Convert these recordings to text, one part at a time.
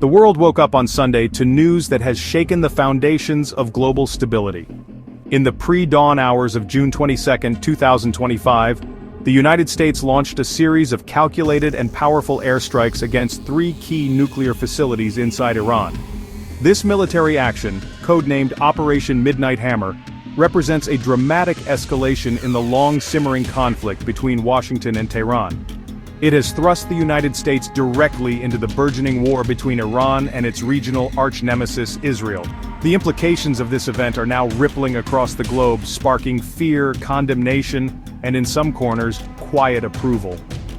The world woke up on Sunday to news that has shaken the foundations of global stability. In the pre-dawn hours of June 22, 2025, the United States launched a series of calculated and powerful airstrikes against three key nuclear facilities inside Iran. This military action, codenamed Operation Midnight Hammer, represents a dramatic escalation in the long-simmering conflict between Washington and Tehran. It has thrust the United States directly into the burgeoning war between Iran and its regional arch-nemesis Israel. The implications of this event are now rippling across the globe, sparking fear, condemnation, and in some corners, quiet approval.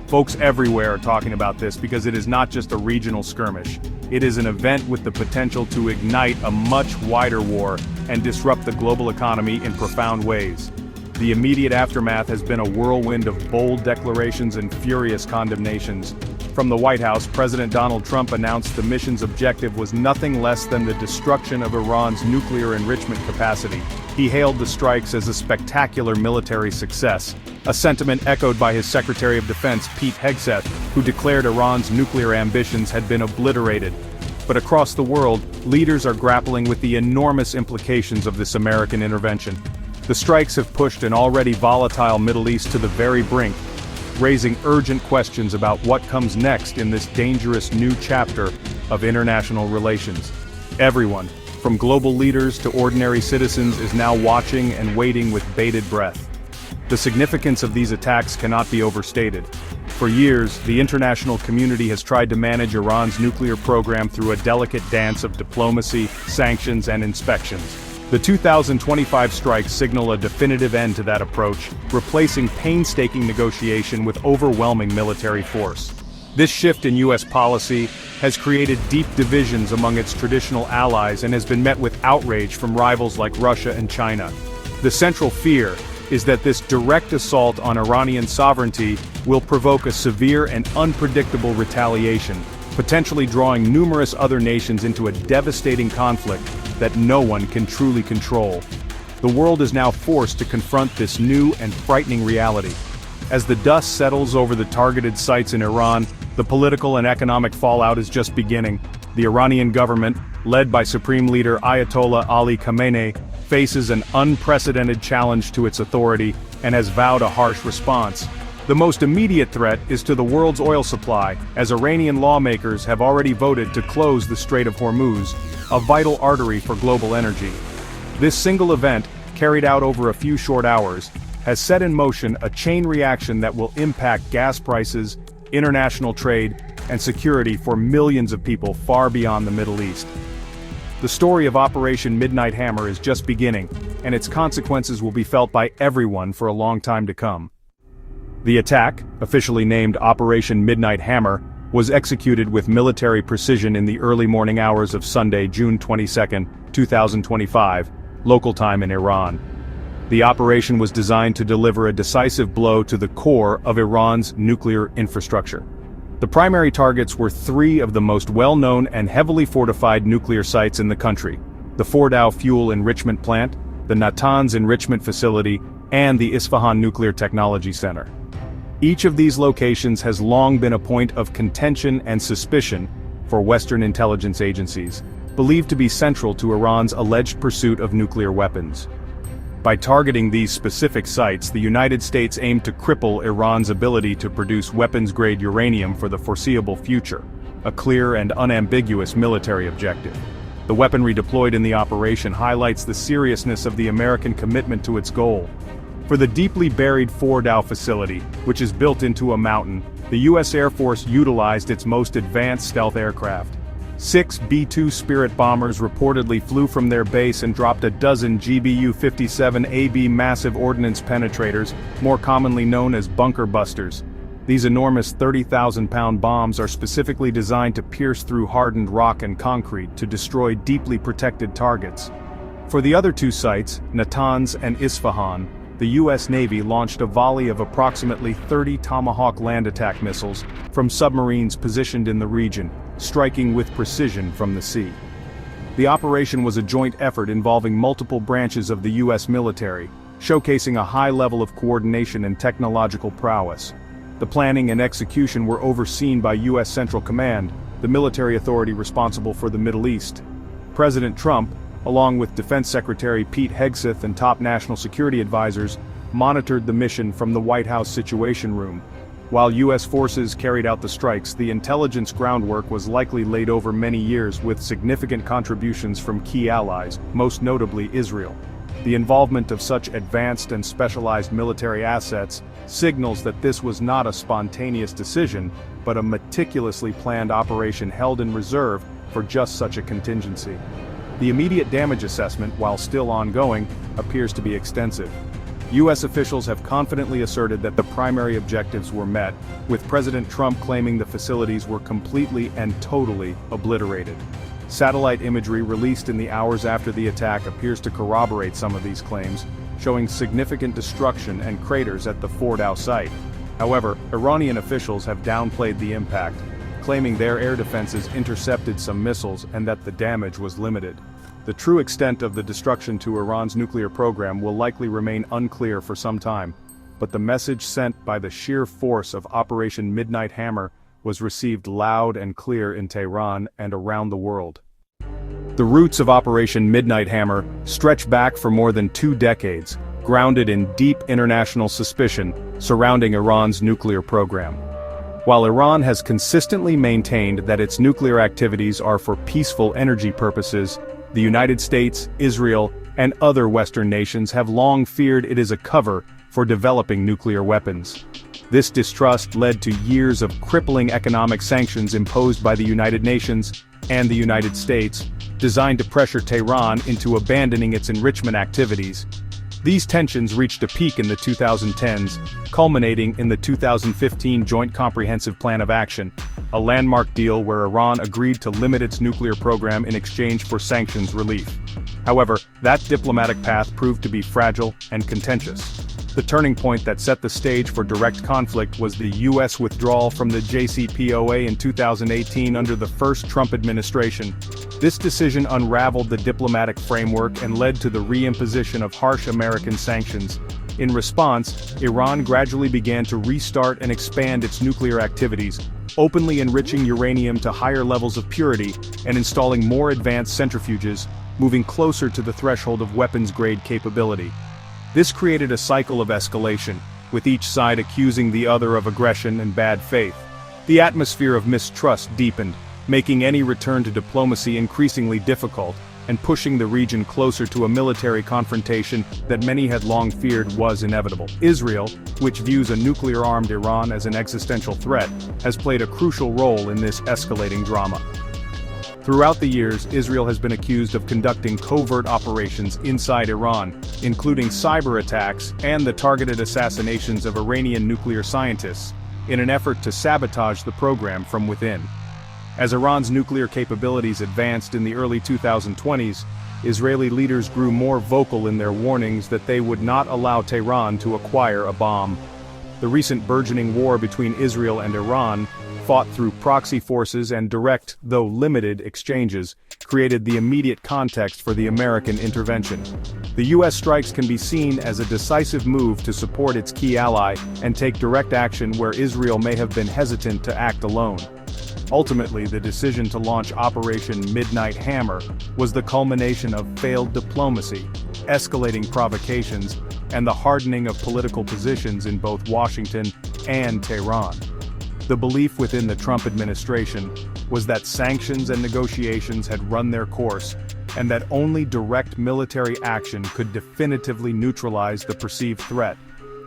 Folks everywhere are talking about this because it is not just a regional skirmish. It is an event with the potential to ignite a much wider war and disrupt the global economy in profound ways. The immediate aftermath has been a whirlwind of bold declarations and furious condemnations. From the White House, President Donald Trump announced the mission's objective was nothing less than the destruction of Iran's nuclear enrichment capacity. He hailed the strikes as a spectacular military success, a sentiment echoed by his Secretary of Defense Pete Hegseth, who declared Iran's nuclear ambitions had been obliterated. But across the world, leaders are grappling with the enormous implications of this American intervention. The strikes have pushed an already volatile Middle East to the very brink, raising urgent questions about what comes next in this dangerous new chapter of international relations. Everyone, from global leaders to ordinary citizens, is now watching and waiting with bated breath. The significance of these attacks cannot be overstated. For years, the international community has tried to manage Iran's nuclear program through a delicate dance of diplomacy, sanctions, and inspections. The 2025 strikes signal a definitive end to that approach, replacing painstaking negotiation with overwhelming military force. This shift in U.S. policy has created deep divisions among its traditional allies and has been met with outrage from rivals like Russia and China. The central fear is that this direct assault on Iranian sovereignty will provoke a severe and unpredictable retaliation, potentially drawing numerous other nations into a devastating conflict that no one can truly control. The world is now forced to confront this new and frightening reality. As the dust settles over the targeted sites in Iran, the political and economic fallout is just beginning. The Iranian government, led by Supreme Leader Ayatollah Ali Khamenei, faces an unprecedented challenge to its authority and has vowed a harsh response. The most immediate threat is to the world's oil supply, as Iranian lawmakers have already voted to close the Strait of Hormuz, a vital artery for global energy. This single event, carried out over a few short hours, has set in motion a chain reaction that will impact gas prices, international trade, and security for millions of people far beyond the Middle East. The story of Operation Midnight Hammer is just beginning, and its consequences will be felt by everyone for a long time to come. The attack, officially named Operation Midnight Hammer, was executed with military precision in the early morning hours of Sunday, June 22, 2025, local time in Iran. The operation was designed to deliver a decisive blow to the core of Iran's nuclear infrastructure. The primary targets were three of the most well-known and heavily fortified nuclear sites in the country: the Fordow Fuel Enrichment Plant, the Natanz Enrichment Facility, and the Isfahan Nuclear Technology Center. Each of these locations has long been a point of contention and suspicion for Western intelligence agencies, believed to be central to Iran's alleged pursuit of nuclear weapons. By targeting these specific sites, the United States aimed to cripple Iran's ability to produce weapons-grade uranium for the foreseeable future, a clear and unambiguous military objective. The weaponry deployed in the operation highlights the seriousness of the American commitment to its goal. For the deeply buried Fordow facility, which is built into a mountain, the U.S. Air Force utilized its most advanced stealth aircraft. 6 B-2 Spirit bombers reportedly flew from their base and dropped a dozen GBU-57AB massive ordnance penetrators, more commonly known as bunker busters. These enormous 30,000-pound bombs are specifically designed to pierce through hardened rock and concrete to destroy deeply protected targets. For the other two sites, Natanz and Isfahan, the U.S. Navy launched a volley of approximately 30 Tomahawk land attack missiles from submarines positioned in the region, striking with precision from the sea. The operation was a joint effort involving multiple branches of the U.S. military, showcasing a high level of coordination and technological prowess. The planning and execution were overseen by U.S. Central Command, the military authority responsible for the Middle East. President Trump, along with Defense Secretary Pete Hegseth and top national security advisors, monitored the mission from the White House Situation Room. While U.S. forces carried out the strikes, the intelligence groundwork was likely laid over many years with significant contributions from key allies, most notably Israel. The involvement of such advanced and specialized military assets signals that this was not a spontaneous decision, but a meticulously planned operation held in reserve for just such a contingency. The immediate damage assessment, while still ongoing, appears to be extensive. U.S. officials have confidently asserted that the primary objectives were met, with President Trump claiming the facilities were completely and totally obliterated. Satellite imagery released in the hours after the attack appears to corroborate some of these claims, showing significant destruction and craters at the Fordow site. However, Iranian officials have downplayed the impact, claiming their air defenses intercepted some missiles and that the damage was limited. The true extent of the destruction to Iran's nuclear program will likely remain unclear for some time, but the message sent by the sheer force of Operation Midnight Hammer was received loud and clear in Tehran and around the world. The roots of Operation Midnight Hammer stretch back for more than 2 decades, grounded in deep international suspicion surrounding Iran's nuclear program. While Iran has consistently maintained that its nuclear activities are for peaceful energy purposes, the United States, Israel, and other Western nations have long feared it is a cover for developing nuclear weapons. This distrust led to years of crippling economic sanctions imposed by the United Nations and the United States, designed to pressure Tehran into abandoning its enrichment activities. These tensions reached a peak in the 2010s, culminating in the 2015 Joint Comprehensive Plan of Action, a landmark deal where Iran agreed to limit its nuclear program in exchange for sanctions relief. However, that diplomatic path proved to be fragile and contentious. The turning point that set the stage for direct conflict was the U.S. withdrawal from the JCPOA in 2018 under the first Trump administration. This decision unraveled the diplomatic framework and led to the reimposition of harsh American sanctions. In response, Iran gradually began to restart and expand its nuclear activities, openly enriching uranium to higher levels of purity and installing more advanced centrifuges, moving closer to the threshold of weapons-grade capability. This created a cycle of escalation, with each side accusing the other of aggression and bad faith. The atmosphere of mistrust deepened, making any return to diplomacy increasingly difficult, and pushing the region closer to a military confrontation that many had long feared was inevitable. Israel, which views a nuclear-armed Iran as an existential threat, has played a crucial role in this escalating drama. Throughout the years, Israel has been accused of conducting covert operations inside Iran, including cyber attacks and the targeted assassinations of Iranian nuclear scientists, in an effort to sabotage the program from within. As Iran's nuclear capabilities advanced in the early 2020s, Israeli leaders grew more vocal in their warnings that they would not allow Tehran to acquire a bomb. The recent burgeoning war between Israel and Iran, fought through proxy forces and direct, though limited, exchanges, created the immediate context for the American intervention. The U.S. strikes can be seen as a decisive move to support its key ally and take direct action where Israel may have been hesitant to act alone. Ultimately, the decision to launch Operation Midnight Hammer was the culmination of failed diplomacy, escalating provocations, and the hardening of political positions in both Washington and Tehran. The belief within the Trump administration was that sanctions and negotiations had run their course, and that only direct military action could definitively neutralize the perceived threat.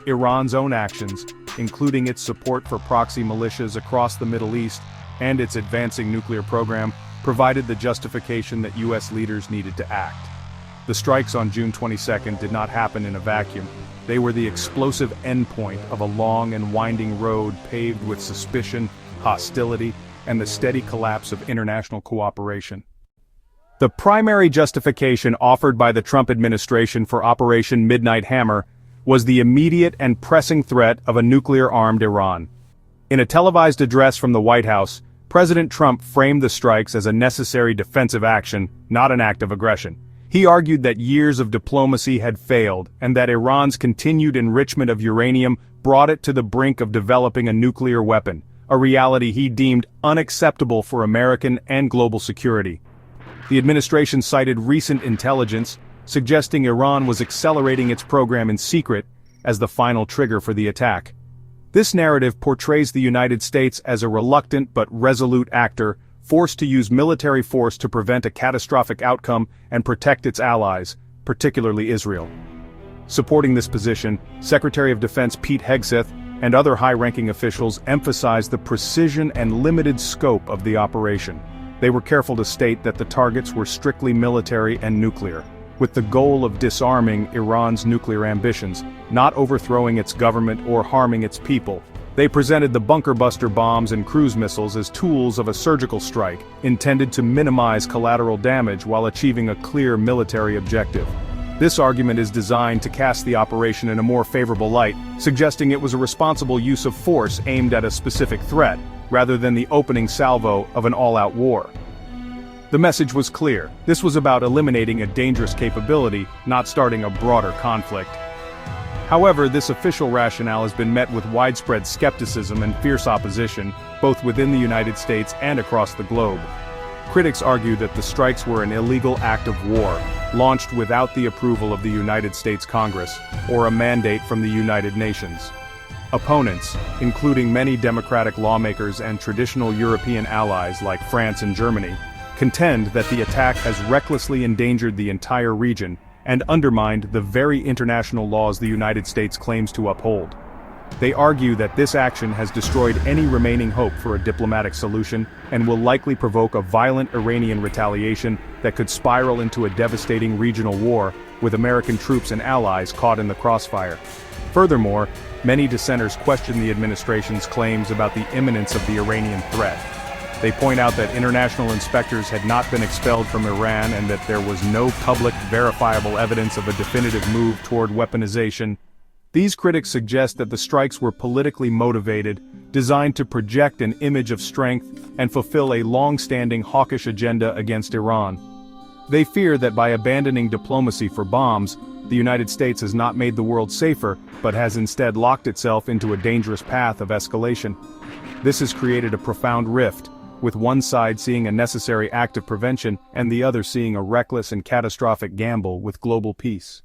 Iran's own actions, including its support for proxy militias across the Middle East and its advancing nuclear program, provided the justification that U.S. leaders needed to act. The strikes on June 22 did not happen in a vacuum. They were the explosive endpoint of a long and winding road paved with suspicion, hostility, and the steady collapse of international cooperation. The primary justification offered by the Trump administration for Operation Midnight Hammer was the immediate and pressing threat of a nuclear-armed Iran. In a televised address from the White House, President Trump framed the strikes as a necessary defensive action, not an act of aggression. He argued that years of diplomacy had failed, and that Iran's continued enrichment of uranium brought it to the brink of developing a nuclear weapon, a reality he deemed unacceptable for American and global security. The administration cited recent intelligence, suggesting Iran was accelerating its program in secret as the final trigger for the attack. This narrative portrays the United States as a reluctant but resolute actor, forced to use military force to prevent a catastrophic outcome and protect its allies, particularly Israel. Supporting this position, Secretary of Defense Pete Hegseth and other high-ranking officials emphasized the precision and limited scope of the operation. They were careful to state that the targets were strictly military and nuclear, with the goal of disarming Iran's nuclear ambitions, not overthrowing its government or harming its people. They presented the bunker buster bombs and cruise missiles as tools of a surgical strike, intended to minimize collateral damage while achieving a clear military objective. This argument is designed to cast the operation in a more favorable light, suggesting it was a responsible use of force aimed at a specific threat, rather than the opening salvo of an all-out war. The message was clear. This was about eliminating a dangerous capability, not starting a broader conflict. However, this official rationale has been met with widespread skepticism and fierce opposition, both within the United States and across the globe. Critics argue that the strikes were an illegal act of war, launched without the approval of the United States Congress, or a mandate from the United Nations. Opponents, including many democratic lawmakers and traditional European allies like France and Germany, contend that the attack has recklessly endangered the entire region and undermined the very international laws the United States claims to uphold. They argue that this action has destroyed any remaining hope for a diplomatic solution and will likely provoke a violent Iranian retaliation that could spiral into a devastating regional war, with American troops and allies caught in the crossfire. Furthermore, many dissenters question the administration's claims about the imminence of the Iranian threat. They point out that international inspectors had not been expelled from Iran and that there was no public, verifiable evidence of a definitive move toward weaponization. These critics suggest that the strikes were politically motivated, designed to project an image of strength and fulfill a long-standing hawkish agenda against Iran. They fear that by abandoning diplomacy for bombs, the United States has not made the world safer, but has instead locked itself into a dangerous path of escalation. This has created a profound rift, with one side seeing a necessary act of prevention and the other seeing a reckless and catastrophic gamble with global peace.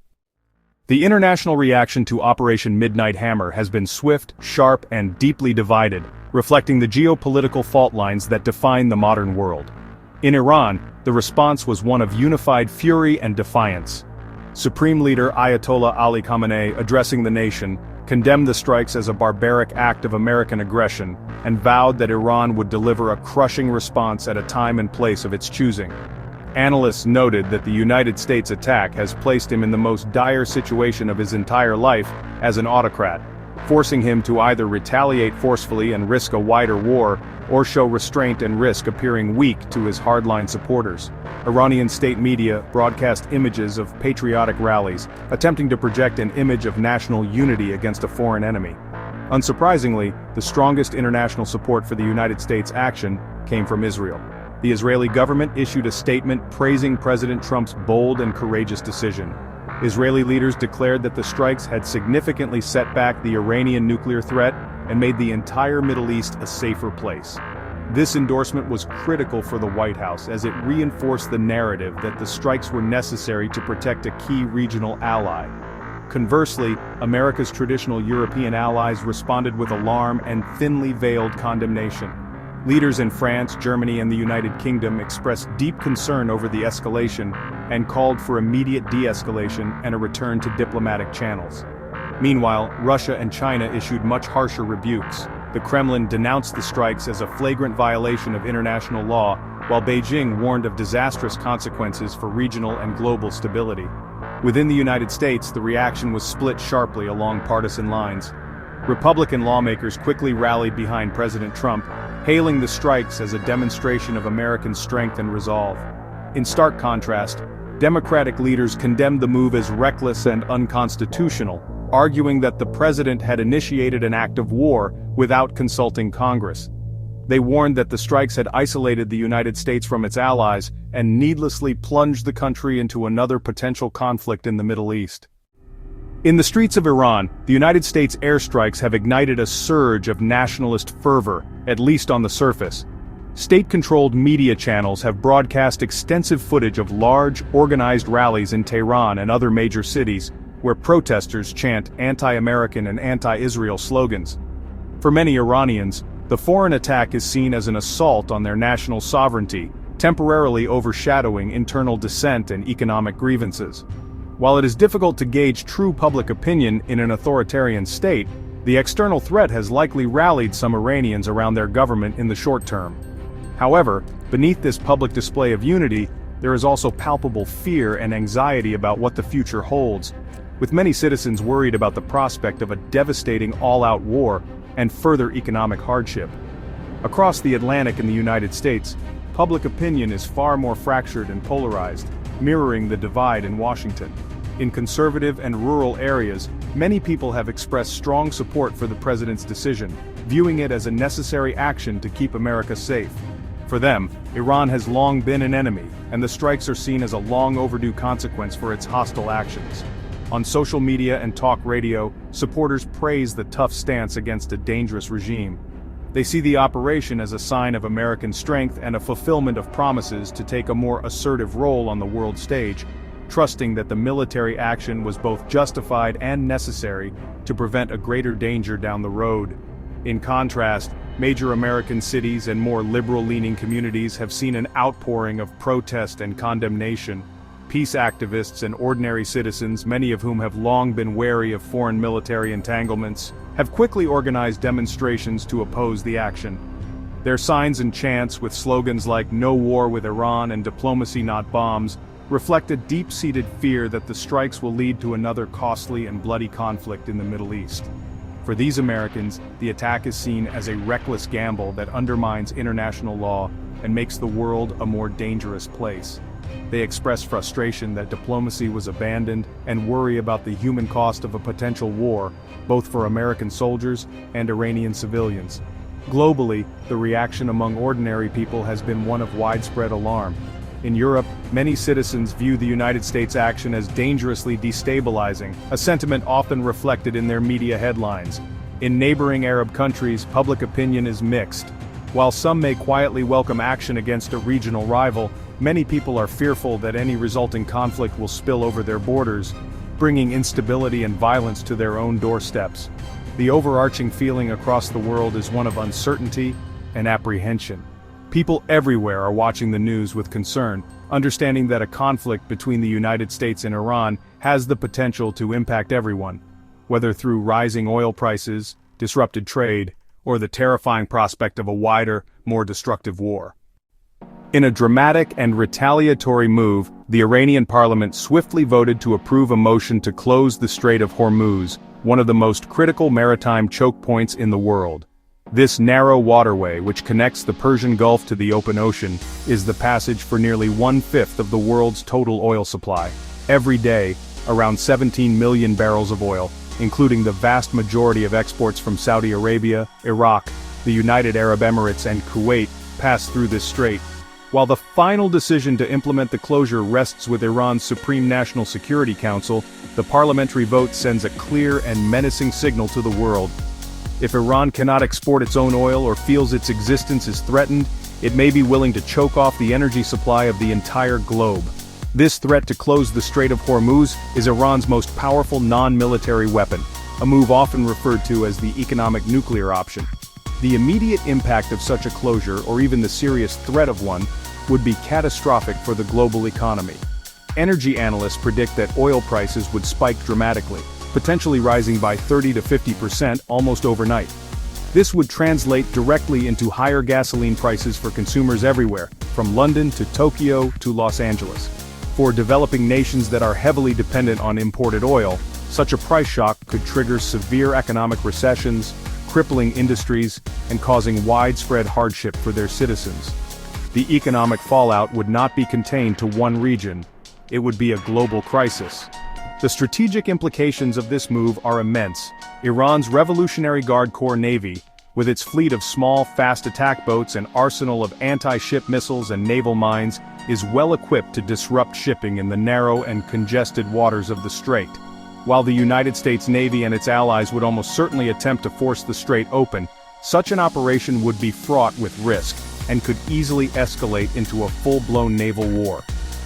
The international reaction to Operation Midnight Hammer has been swift, sharp, and deeply divided, reflecting the geopolitical fault lines that define the modern world. In Iran, the response was one of unified fury and defiance. Supreme Leader Ayatollah Ali Khamenei, addressing the nation, condemned the strikes as a barbaric act of American aggression, and vowed that Iran would deliver a crushing response at a time and place of its choosing. Analysts noted that the United States attack has placed him in the most dire situation of his entire life as an autocrat, forcing him to either retaliate forcefully and risk a wider war, or show restraint and risk appearing weak to his hardline supporters. Iranian state media broadcast images of patriotic rallies, attempting to project an image of national unity against a foreign enemy. Unsurprisingly, the strongest international support for the United States' action came from Israel. The Israeli government issued a statement praising President Trump's bold and courageous decision. Israeli leaders declared that the strikes had significantly set back the Iranian nuclear threat and made the entire Middle East a safer place. This endorsement was critical for the White House as it reinforced the narrative that the strikes were necessary to protect a key regional ally. Conversely, America's traditional European allies responded with alarm and thinly veiled condemnation. Leaders in France, Germany, and the United Kingdom expressed deep concern over the escalation and called for immediate de-escalation and a return to diplomatic channels. Meanwhile, Russia and China issued much harsher rebukes. The Kremlin denounced the strikes as a flagrant violation of international law, while Beijing warned of disastrous consequences for regional and global stability. Within the United States, the reaction was split sharply along partisan lines. Republican lawmakers quickly rallied behind President Trump, hailing the strikes as a demonstration of American strength and resolve. In stark contrast, Democratic leaders condemned the move as reckless and unconstitutional, arguing that the president had initiated an act of war without consulting Congress. They warned that the strikes had isolated the United States from its allies and needlessly plunged the country into another potential conflict in the Middle East. In the streets of Iran, the United States airstrikes have ignited a surge of nationalist fervor, at least on the surface. State-controlled media channels have broadcast extensive footage of large, organized rallies in Tehran and other major cities, where protesters chant anti-American and anti-Israel slogans. For many Iranians, the foreign attack is seen as an assault on their national sovereignty, temporarily overshadowing internal dissent and economic grievances. While it is difficult to gauge true public opinion in an authoritarian state, the external threat has likely rallied some Iranians around their government in the short term. However, beneath this public display of unity, there is also palpable fear and anxiety about what the future holds, with many citizens worried about the prospect of a devastating all-out war and further economic hardship. Across the Atlantic in the United States, public opinion is far more fractured and polarized, mirroring the divide in Washington. In conservative and rural areas, many people have expressed strong support for the president's decision, viewing it as a necessary action to keep America safe. For them, Iran has long been an enemy, and the strikes are seen as a long-overdue consequence for its hostile actions. On social media and talk radio, supporters praise the tough stance against a dangerous regime. They see the operation as a sign of American strength and a fulfillment of promises to take a more assertive role on the world stage, trusting that the military action was both justified and necessary to prevent a greater danger down the road. In contrast, major American cities and more liberal-leaning communities have seen an outpouring of protest and condemnation. Peace activists and ordinary citizens, many of whom have long been wary of foreign military entanglements, have quickly organized demonstrations to oppose the action. Their signs and chants, with slogans like "No war with Iran" and "Diplomacy not bombs," reflect a deep-seated fear that the strikes will lead to another costly and bloody conflict in the Middle East. For these Americans, the attack is seen as a reckless gamble that undermines international law and makes the world a more dangerous place. They express frustration that diplomacy was abandoned and worry about the human cost of a potential war, both for American soldiers and Iranian civilians. Globally, the reaction among ordinary people has been one of widespread alarm. In Europe, many citizens view the United States' action as dangerously destabilizing, a sentiment often reflected in their media headlines. In neighboring Arab countries, public opinion is mixed. While some may quietly welcome action against a regional rival, many people are fearful that any resulting conflict will spill over their borders, bringing instability and violence to their own doorsteps. The overarching feeling across the world is one of uncertainty and apprehension. People everywhere are watching the news with concern, understanding that a conflict between the United States and Iran has the potential to impact everyone, whether through rising oil prices, disrupted trade, or the terrifying prospect of a wider, more destructive war. In a dramatic and retaliatory move, the Iranian parliament swiftly voted to approve a motion to close the Strait of Hormuz, one of the most critical maritime choke points in the world. This narrow waterway, which connects the Persian Gulf to the open ocean, is the passage for nearly 1/5 of the world's total oil supply. Every day, around 17 million barrels of oil, including the vast majority of exports from Saudi Arabia, Iraq, the United Arab Emirates and Kuwait, pass through this strait. While the final decision to implement the closure rests with Iran's Supreme National Security Council, the parliamentary vote sends a clear and menacing signal to the world. If Iran cannot export its own oil or feels its existence is threatened, it may be willing to choke off the energy supply of the entire globe. This threat to close the Strait of Hormuz is Iran's most powerful non-military weapon, a move often referred to as the economic nuclear option. The immediate impact of such a closure, or even the serious threat of one, would be catastrophic for the global economy. Energy analysts predict that oil prices would spike dramatically, potentially rising by 30 to 50% almost overnight. This would translate directly into higher gasoline prices for consumers everywhere, from London to Tokyo to Los Angeles. For developing nations that are heavily dependent on imported oil, such a price shock could trigger severe economic recessions, crippling industries, and causing widespread hardship for their citizens. The economic fallout would not be contained to one region. It would be a global crisis. The strategic implications of this move are immense. Iran's Revolutionary Guard Corps Navy, with its fleet of small, fast attack boats and arsenal of anti-ship missiles and naval mines, is well equipped to disrupt shipping in the narrow and congested waters of the strait. While the United States Navy and its allies would almost certainly attempt to force the strait open, such an operation would be fraught with risk, and could easily escalate into a full-blown naval war.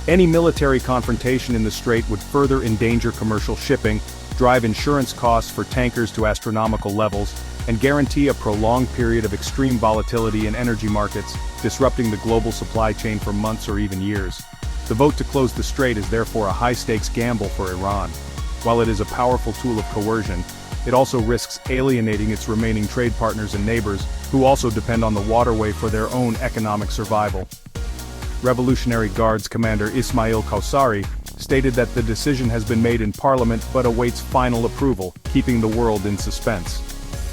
Any military confrontation in the strait would further endanger commercial shipping, drive insurance costs for tankers to astronomical levels, and guarantee a prolonged period of extreme volatility in energy markets, disrupting the global supply chain for months or even years. The vote to close the strait is therefore a high-stakes gamble for Iran. While it is a powerful tool of coercion, it also risks alienating its remaining trade partners and neighbors, who also depend on the waterway for their own economic survival. Revolutionary Guards Commander Ismail Kausari stated that the decision has been made in parliament but awaits final approval, keeping the world in suspense.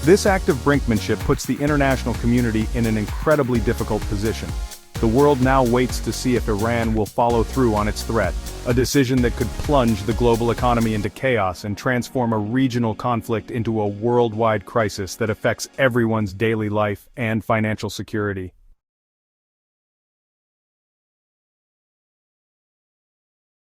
This act of brinkmanship puts the international community in an incredibly difficult position. The world now waits to see if Iran will follow through on its threat, a decision that could plunge the global economy into chaos and transform a regional conflict into a worldwide crisis that affects everyone's daily life and financial security.